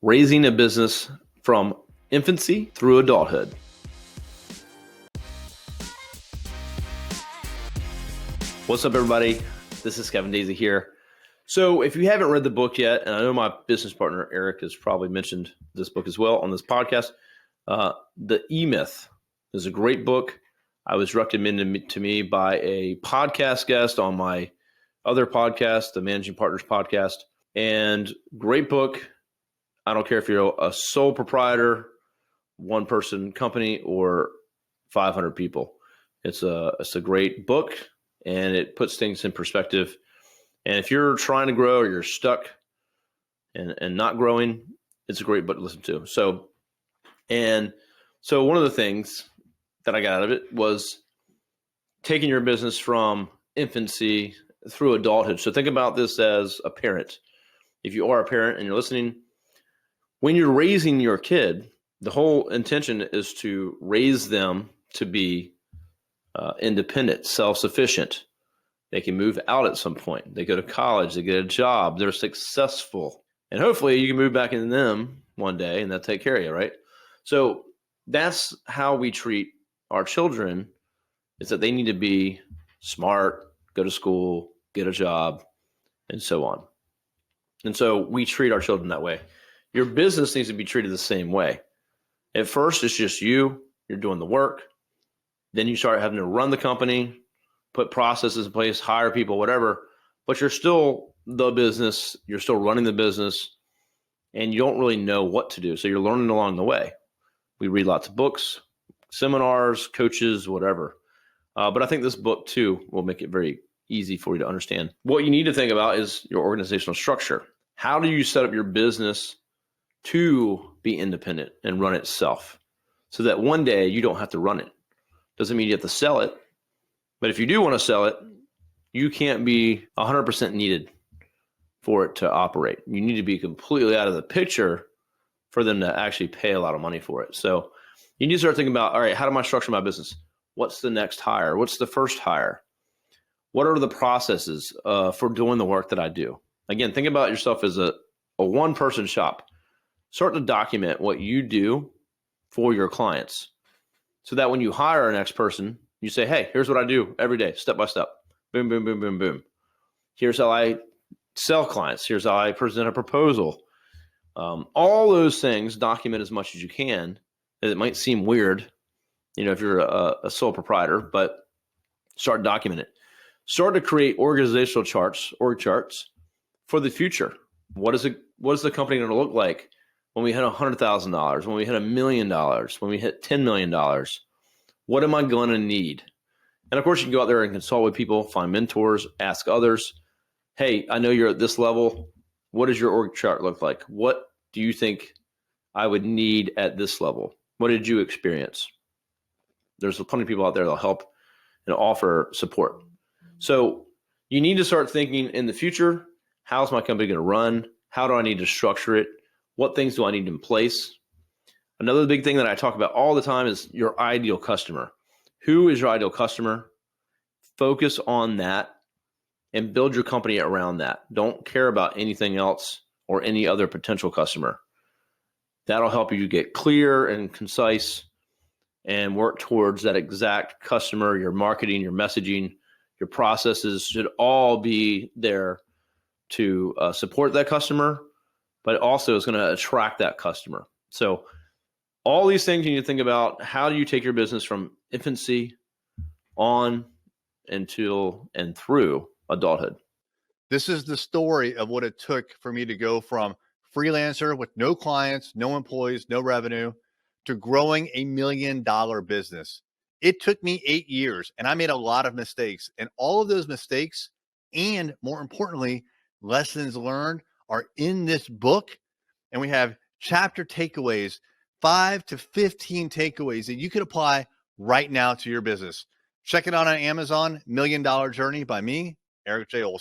Raising a business from infancy through adulthood. What's up, everybody? This is Kevin Daisey here. So if you haven't read the book yet, and I know my business partner, Eric, has probably mentioned this book as well on this podcast, the EMyth is a great book. I was recommended to me by a podcast guest on my other podcast, the Managing Partners podcast, and great book. I don't care if you're a sole proprietor, one person company, or 500 people. It's a great book, and it puts things in perspective. And if you're trying to grow or you're stuck and not growing, it's a great book to listen to. So one of the things that I got out of it was taking your business from infancy through adulthood. So think about this as a parent. If you are a parent and you're listening, when you're raising your kid, the whole intention is to raise them to be independent, self-sufficient. They can move out at some point. They go to college, they get a job, they're successful. And hopefully you can move back into them one day and they'll take care of you, right? So that's how we treat our children, is that they need to be smart, go to school, get a job, and so on. And so we treat our children that way. Your business needs to be treated the same way. At first, it's just you're doing the work. Then you start having to run the company, put processes in place, hire people, whatever, but you're still the business, you're still running the business, and you don't really know what to do. So you're learning along the way. We read lots of books, seminars, coaches, whatever. But I think this book too will make it very easy for you to understand. What you need to think about is your organizational structure. How do you set up your business to be independent and run itself so that one day you don't have to run it? Doesn't mean you have to sell it. But if you do want to sell it, you can't be 100% needed for it to operate. You need to be completely out of the picture for them to actually pay a lot of money for it. So you need to start thinking about, all right, how do I structure my business? What's the next hire? What's the first hire? What are the processes for doing the work that I do? Again, think about yourself as a one-person shop. Start to document what you do for your clients so that when you hire an next person, you say, hey, here's what I do every day, step by step. Boom, boom, boom, boom, boom. Here's how I sell clients. Here's how I present a proposal. All those things, document as much as you can. It might seem weird, if you're a sole proprietor, but start documenting it. Start to create organizational charts, org charts for the future. What is the company going to look like when we hit $100,000, when we hit $1 million, when we hit $10 million? What am I going to need? And of course, you can go out there and consult with people, find mentors, ask others. Hey, I know you're at this level. What does your org chart look like? What do you think I would need at this level? What did you experience? There's plenty of people out there that'll help and offer support. So you need to start thinking in the future, how's my company going to run? How do I need to structure it? What things do I need in place? Another big thing that I talk about all the time is your ideal customer. Who is your ideal customer? Focus on that and build your company around that. Don't care about anything else or any other potential customer. That'll help you get clear and concise and work towards that exact customer. Your marketing, your messaging, your processes should all be there to support that customer, but also it's going to attract that customer. So all these things you need to think about. How do you take your business from infancy on until and through adulthood? This is the story of what it took for me to go from freelancer with no clients, no employees, no revenue, to growing $1 million business. It took me 8 years and I made a lot of mistakes, and all of those mistakes, and more importantly, lessons learned, are in this book. And we have chapter takeaways, 5 to 15 takeaways that you can apply right now to your business. Check it out on Amazon, $1 Million Journey by me, Eric J. Olson.